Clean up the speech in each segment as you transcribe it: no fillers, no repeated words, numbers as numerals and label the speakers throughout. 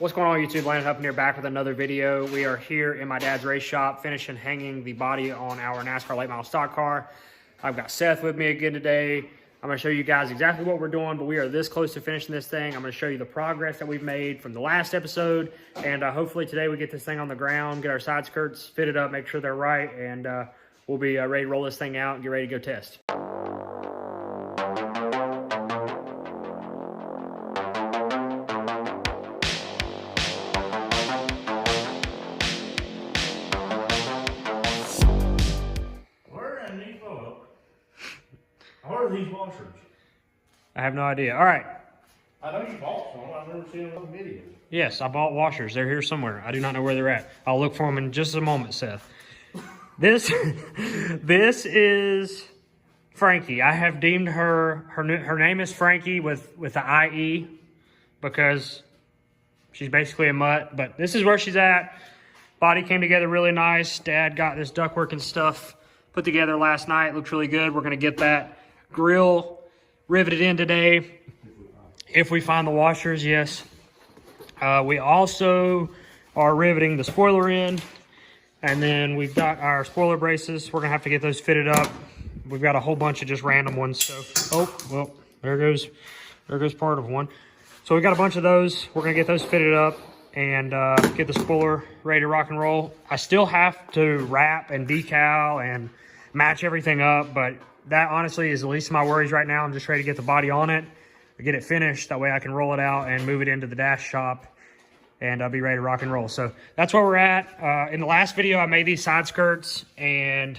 Speaker 1: What's going on YouTube? Landon Huffman here, back with another video. We are here in my dad's race shop, finishing hanging the body on our NASCAR late model stock car. I've got Seth with me again today. I'm going to show you guys exactly what we're doing, but we are this close to finishing this thing. I'm going to show you the progress that we've made from the last episode, and hopefully today we get this thing on the ground, get our side skirts fitted up, make sure they're right, and we'll be ready to roll this thing out and get ready to go test.
Speaker 2: What are these washers?
Speaker 1: I have no idea. All right.
Speaker 2: I know you bought some. I've never seen them on video.
Speaker 1: Yes, I bought washers. They're here somewhere. I do not know where they're at. I'll look for them in just a moment, Seth. This is Frankie. I have deemed her name is Frankie with the IE because she's basically a mutt. But this is where she's at. Body came together really nice. Dad got this ductwork and stuff put together last night. Looks really good. We're going to get that grill riveted in today if we find the washers. Yes, we also are riveting the spoiler in, and then we've got our spoiler braces. We're gonna have to get those fitted up. We've got a whole bunch of just random ones. So oh well, there goes part of one. So we got a bunch of those. We're gonna get those fitted up and get the spoiler ready to rock and roll. I still have to wrap and decal and match everything up, but that honestly is the least of my worries right now. I'm just ready to get the body on it, get it finished. That way I can roll it out and move it into the dash shop, and I'll be ready to rock and roll. So that's where we're at. In the last video, I made these side skirts, and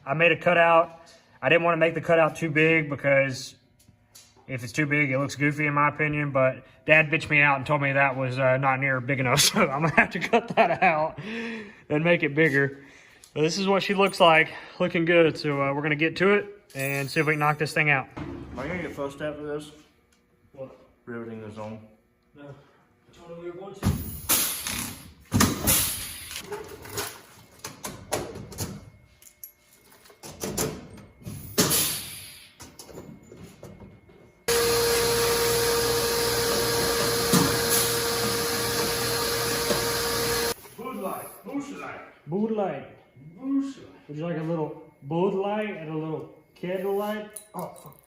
Speaker 1: I made a cutout. I didn't want to make the cutout too big because if it's too big, it looks goofy in my opinion, but Dad bitched me out and told me that was not near big enough, so I'm gonna have to cut that out and make it bigger. But this is what she looks like, looking good. So we're gonna get to it and see if we can knock this thing out.
Speaker 2: Are you gonna get fussed after this?
Speaker 1: What?
Speaker 2: Riveting this on?
Speaker 1: No. I told her we were going to. Bud light. Would you like a little Bud light and a little candle light?
Speaker 2: Oh, fuck.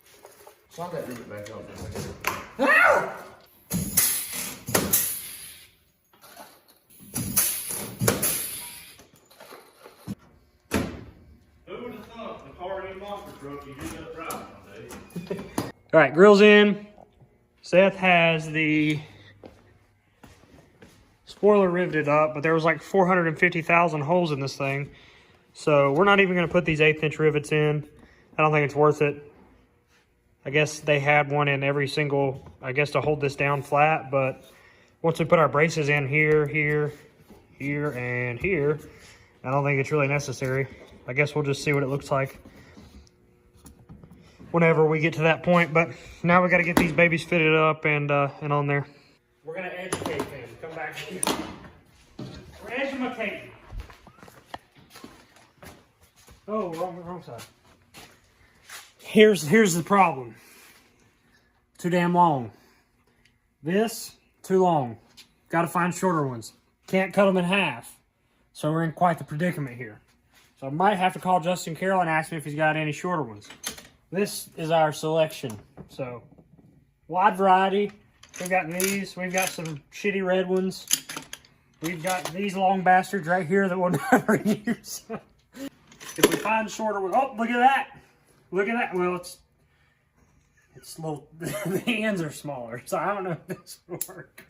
Speaker 2: Slide that rivet back on. Who would have thought the car in monster truck you did that right one day?
Speaker 1: All right, grill's in. Seth has the spoiler riveted up, but there was like 450,000 holes in this thing. So we're not even going to put these 1/8 inch rivets in. I don't think it's worth it. I guess they had one in every single, I guess, to hold this down flat. But once we put our braces in here, here, and here, I don't think it's really necessary. I guess we'll just see what it looks like whenever we get to that point. But now we got to get these babies fitted up and on there. We're going to educate them. Come back here. We're educating. Oh, wrong side. Here's the problem. Too damn long. This, too long. Got to find shorter ones. Can't cut them in half. So we're in quite the predicament here. So I might have to call Justin Carroll and ask him if he's got any shorter ones. This is our selection. So, wide variety. We've got these. We've got some shitty red ones. We've got these long bastards right here that we'll never use. If we find shorter ones, oh, look at that. Look at that. Well, it's little, the ends are smaller, so I don't know if this will work.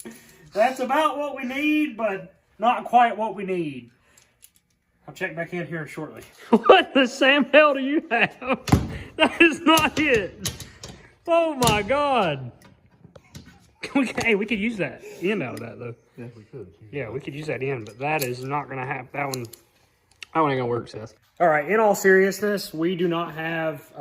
Speaker 1: That's about what we need, but not quite what we need. I'll check back in here shortly. What the Sam hell do you have? That is not it. Oh my God. Hey, we could use that end out of that though.
Speaker 2: Yeah, we could.
Speaker 1: Yeah, we could use that end, but that is not gonna happen. That one ain't gonna work, Seth. All right, in all seriousness, we do not have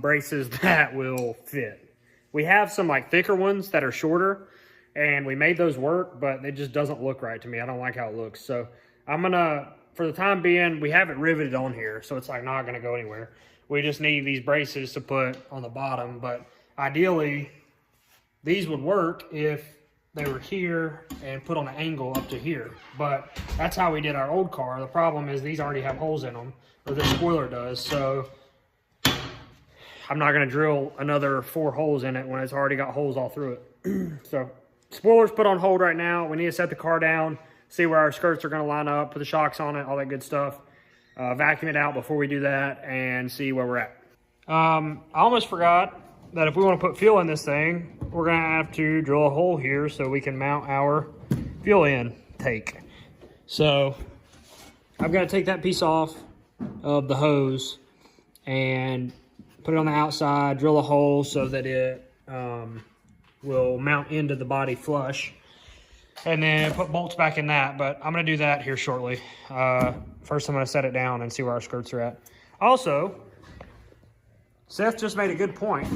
Speaker 1: braces that will fit. We have some like thicker ones that are shorter, and we made those work, but it just doesn't look right to me. I don't like how it looks. So I'm gonna, for the time being, we have it riveted on here, so it's like not gonna go anywhere. We just need these braces to put on the bottom, but ideally, these would work if they were here and put on an angle up to here. But that's how we did our old car. The problem is these already have holes in them, or the spoiler does. So I'm not going to drill another 4 holes in it when it's already got holes all through it. So spoiler's put on hold right now. We need to set the car down, see where our skirts are going to line up, put the shocks on it, all that good stuff. Vacuum it out before we do that and see where we're at. I almost forgot that if we want to put fuel in this thing, we're going to have to drill a hole here so we can mount our fuel intake. So I've got to take that piece off of the hose and put it on the outside, drill a hole so that it will mount into the body flush, and then put bolts back in that. But I'm going to do that here shortly. First, I'm going to set it down and see where our skirts are at. Also, Seth just made a good point.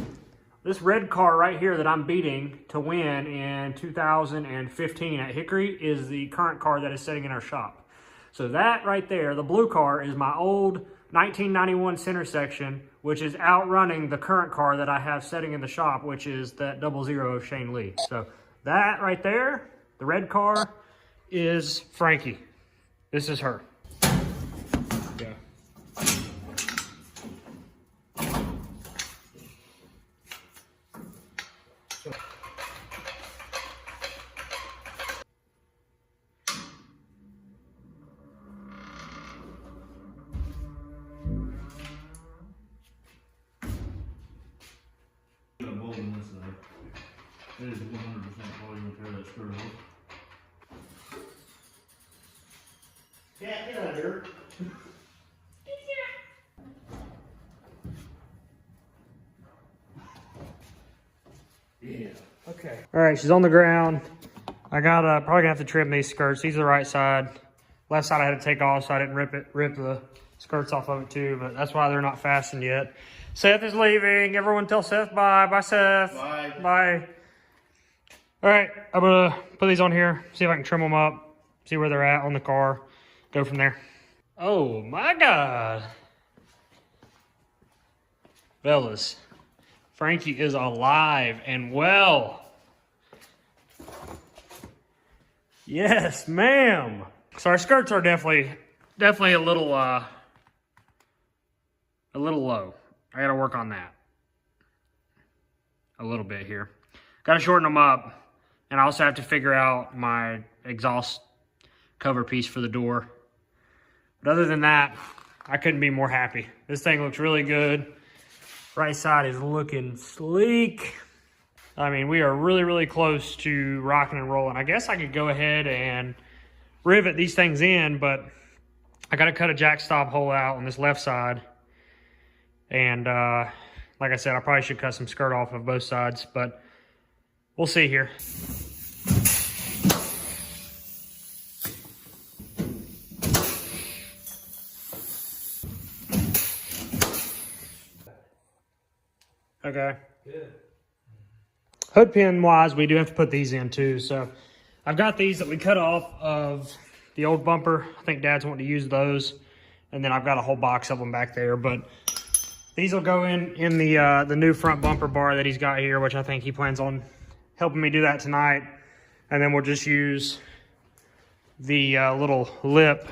Speaker 1: This red car right here that I'm beating to win in 2015 at Hickory is the current car that is sitting in our shop. So that right there, the blue car, is my old 1991 center section, which is outrunning the current car that I have sitting in the shop, which is that 00 of Shane Lee. So that right there, the red car, is Frankie. This is her. Yeah.
Speaker 2: It is 100% probably going to tear that skirt off.
Speaker 1: Yeah, get out of here. Yeah. Okay. All right, she's on the ground. I got probably gonna have to trim these skirts. These are the right side. Left side I had to take off so I didn't rip the skirts off of it too. But that's why they're not fastened yet. Seth is leaving. Everyone tell Seth bye. Bye, Seth.
Speaker 2: Bye.
Speaker 1: Bye. All right, I'm gonna put these on here. See if I can trim them up. See where they're at on the car. Go from there. Oh my God. Fellas, Frankie is alive and well. Yes, ma'am. So our skirts are definitely a little low. I gotta work on that a little bit here. Gotta shorten them up, and I also have to figure out my exhaust cover piece for the door. But other than that, I couldn't be more happy. This thing looks really good. Right side is looking sleek. I mean, we are really, really close to rocking and rolling. I guess I could go ahead and rivet these things in, but I got to cut a jack stop hole out on this left side. And like I said, I probably should cut some skirt off of both sides, but we'll see here. Okay.
Speaker 2: Good.
Speaker 1: Hood pin wise, we do have to put these in too. So I've got these that we cut off of the old bumper. I think Dad's wanting to use those. And then I've got a whole box of them back there. But these will go in the new front bumper bar that he's got here, which I think he plans on helping me do that tonight. And then we'll just use the little lip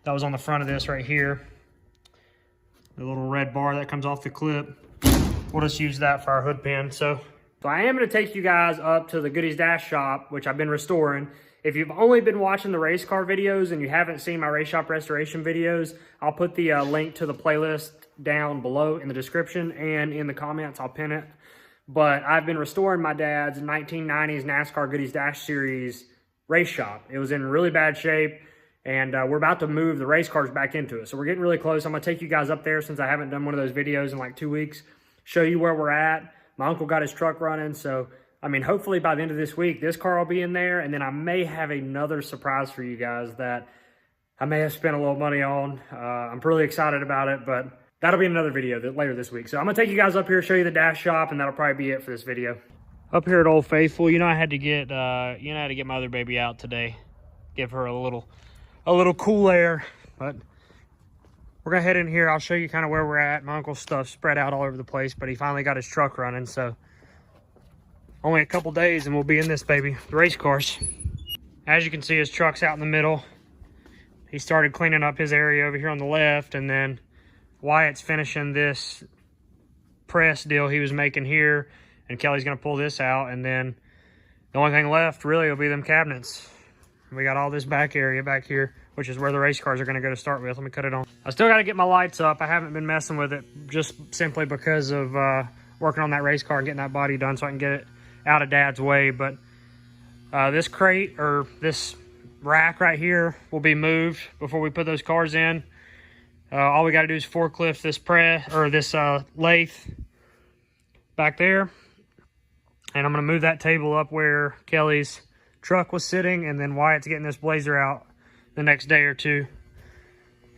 Speaker 1: that was on the front of this right here. The little red bar that comes off the clip. We'll just use that for our hood pin. So I am going to take you guys up to the Goodies Dash shop, which I've been restoring. If you've only been watching the race car videos and you haven't seen my race shop restoration videos, I'll put the link to the playlist down below in the description, and in the comments I'll pin it. But I've been restoring my dad's 1990s NASCAR Goodies Dash Series race shop. It was in really bad shape, and we're about to move the race cars back into it. So we're getting really close. I'm going to take you guys up there since I haven't done one of those videos in like 2 weeks. Show you where we're at. My uncle got his truck running, so I mean, hopefully by the end of this week, this car will be in there, and then I may have another surprise for you guys that I may have spent a little money on. I'm really excited about it, but that'll be another video later this week. So I'm gonna take you guys up here, show you the dash shop, and that'll probably be it for this video. Up here at Old Faithful, I had to get my other baby out today, give her a little cool air, but. We're gonna head in here. I'll show you kind of where we're at. My uncle's stuff spread out all over the place, but he finally got his truck running, so only a couple days and we'll be in this baby, the race cars. As you can see, his truck's out in the middle. He started cleaning up his area over here on the left, and then Wyatt's finishing this press deal he was making here, and Kelly's gonna pull this out, and then the only thing left really will be them cabinets. We got all this back area back here, which is where the race cars are gonna go to start with. Let me cut it on. I still gotta get my lights up. I haven't been messing with it just simply because of working on that race car and getting that body done so I can get it out of Dad's way. But this crate, or this rack right here, will be moved before we put those cars in. All we got to do is forklift this press, or this lathe back there, and I'm going to move that table up where Kelly's truck was sitting, and then Wyatt's getting this Blazer out the next day or two.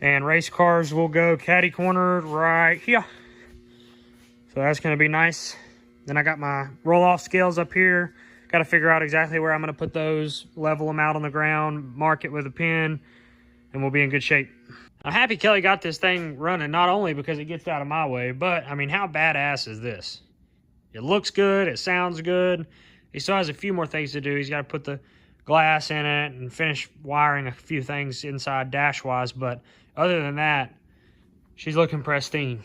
Speaker 1: And race cars will go caddy cornered right here, so that's going to be nice. Then I got my roll-off scales up here. Got to figure out exactly where I'm going to put those, level them out on the ground, mark it with a pin, and we'll be in good shape. I'm happy Kelly got this thing running, not only because it gets out of my way, but, I mean, how badass is this? It looks good. It sounds good. He still has a few more things to do. He's got to put the glass in it and finish wiring a few things inside dash-wise, but other than that, she's looking pristine.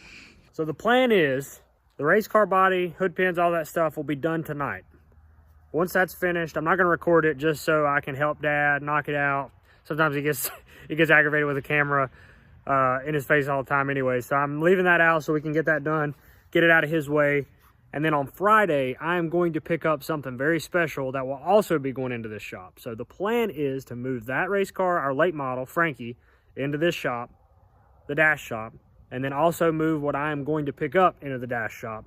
Speaker 1: So the plan is the race car body, hood pins, all that stuff will be done tonight. Once that's finished, I'm not going to record it just so I can help Dad knock it out. Sometimes he gets aggravated with the camera in his face all the time anyway. So I'm leaving that out so we can get that done, get it out of his way. And then on Friday, I'm going to pick up something very special that will also be going into this shop. So the plan is to move that race car, our late model, Frankie, into this shop, the dash shop, and then also move what I am going to pick up into the dash shop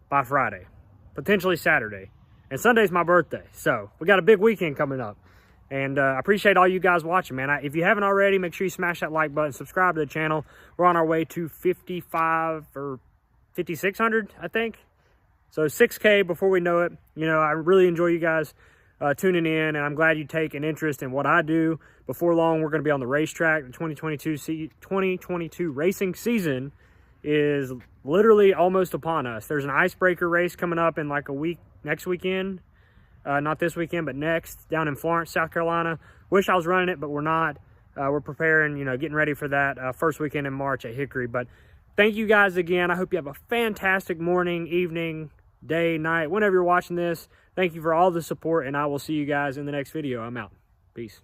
Speaker 1: by Friday, potentially Saturday. And Sunday's my birthday, so we got a big weekend coming up. And I appreciate all you guys watching, man. If you haven't already, make sure you smash that like button, subscribe to the channel. We're on our way to 55 or 5,600, I think. So 6K before we know it. You know, I really enjoy you guys tuning in, and I'm glad you take an interest in what I do. Before long, we're going to be on the racetrack. The 2022 racing season is literally almost upon us. There's an icebreaker race coming up in like a week, next weekend. Not this weekend, but next, down in Florence, South Carolina. Wish I was running it, but we're not. We're preparing, you know, getting ready for that first weekend in March at Hickory. But thank you guys again. I hope you have a fantastic morning, evening, day, night, whenever you're watching this. Thank you for all the support, and I will see you guys in the next video. I'm out. Peace.